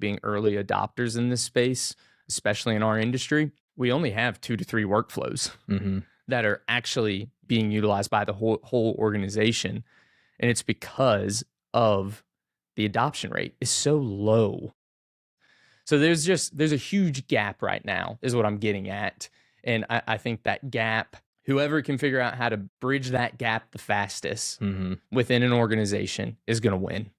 being early adopters in this space, especially in our industry, we only have 2 to 3 workflows Hmm. that are actually being utilized by the whole organization. And it's because of the adoption rate is so low. So there's a huge gap right now, is what I'm getting at. And I think that gap, whoever can figure out how to bridge that gap the fastest Hmm. within an organization is going to win.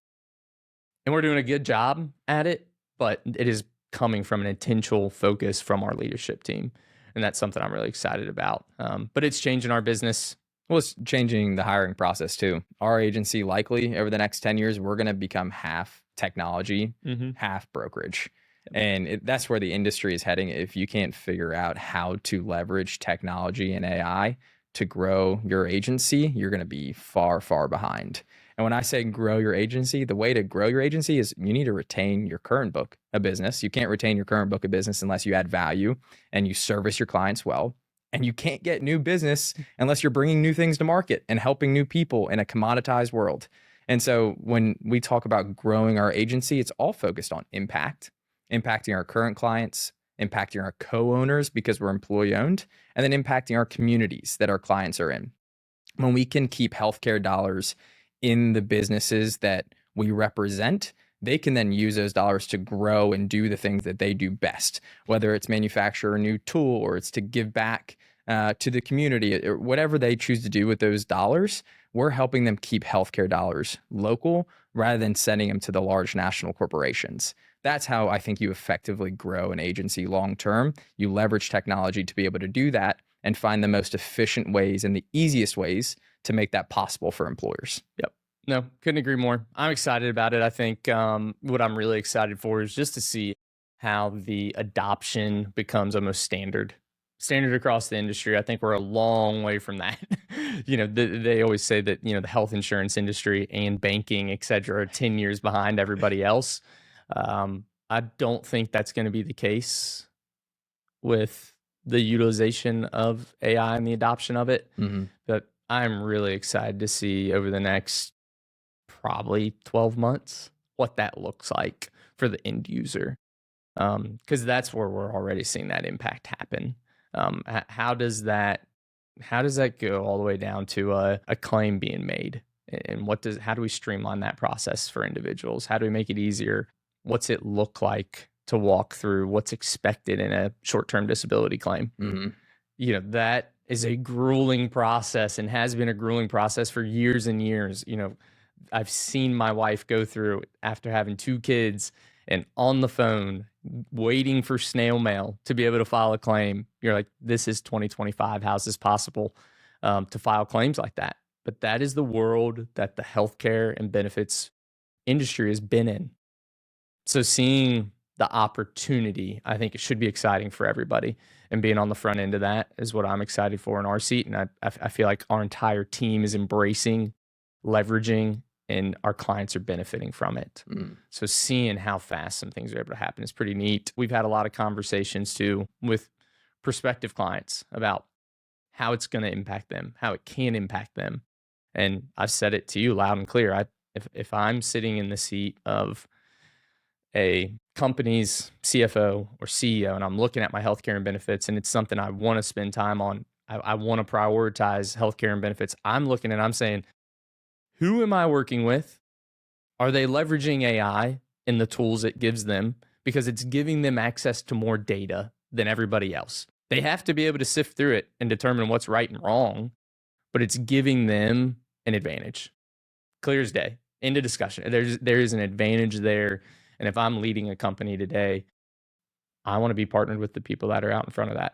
And we're doing a good job at it, but it is coming from an intentional focus from our leadership team. And that's something I'm really excited about. But it's changing our business. Well, it's changing the hiring process too. Our agency, likely over the next 10 years, we're going to become half technology, Mm-hmm. half brokerage. And that's where the industry is heading. If you can't figure out how to leverage technology and AI to grow your agency, you're going to be far, far behind. And when I say grow your agency, the way to grow your agency is you need to retain your current book of business. You can't retain your current book of business unless you add value and you service your clients well. And you can't get new business unless you're bringing new things to market and helping new people in a commoditized world. And so when we talk about growing our agency, it's all focused on impact, impacting our current clients, impacting our co-owners because we're employee owned, and then impacting our communities that our clients are in. When we can keep healthcare dollars in the businesses that we represent, they can then use those dollars to grow and do the things that they do best, whether it's manufacture a new tool or it's to give back to the community or whatever they choose to do with those dollars. We're helping them keep healthcare dollars local rather than sending them to the large national corporations. That's how I think you effectively grow an agency long term. You leverage technology to be able to do that and find the most efficient ways and the easiest ways to make that possible for employers. Yep. No, couldn't agree more. I'm excited about it. I think what I'm really excited for is just to see how the adoption becomes almost standard across the industry. I think we're a long way from that. They always say that, the health insurance industry and banking, et cetera, are 10 years behind everybody else. I don't think that's going to be the case with the utilization of AI and the adoption of it. Mm-hmm. But I'm really excited to see over the next probably 12 months what that looks like for the end user. Because that's where we're already seeing that impact happen. How does that go all the way down to a claim being made? And how do we streamline that process for individuals? How do we make it easier? What's it look like to walk through what's expected in a short-term disability claim? Mm-hmm. That is a grueling process and has been a grueling process for years and years. I've seen my wife go through after having 2 kids and on the phone waiting for snail mail to be able to file a claim. You're like, this is 2025. How's this possible to file claims like that? But that is the world that the healthcare and benefits industry has been in. So seeing the opportunity, I think it should be exciting for everybody. And being on the front end of that is what I'm excited for in our seat. And I feel like our entire team is embracing, leveraging, and our clients are benefiting from it. So seeing how fast some things are able to happen is pretty neat. We've had a lot of conversations too with prospective clients about how it's going to impact them, how it can impact them. And I've said it to you loud and clear. If I'm sitting in the seat of a company's CFO or CEO and I'm looking at my healthcare and benefits and it's something I want to spend time on, I want to prioritize healthcare and benefits. I'm looking and I'm saying, who am I working with? Are they leveraging AI in the tools it gives them? Because it's giving them access to more data than everybody else. They have to be able to sift through it and determine what's right and wrong, but it's giving them an advantage. Clear as day. End of discussion. There is an advantage there. And if I'm leading a company today, I want to be partnered with the people that are out in front of that.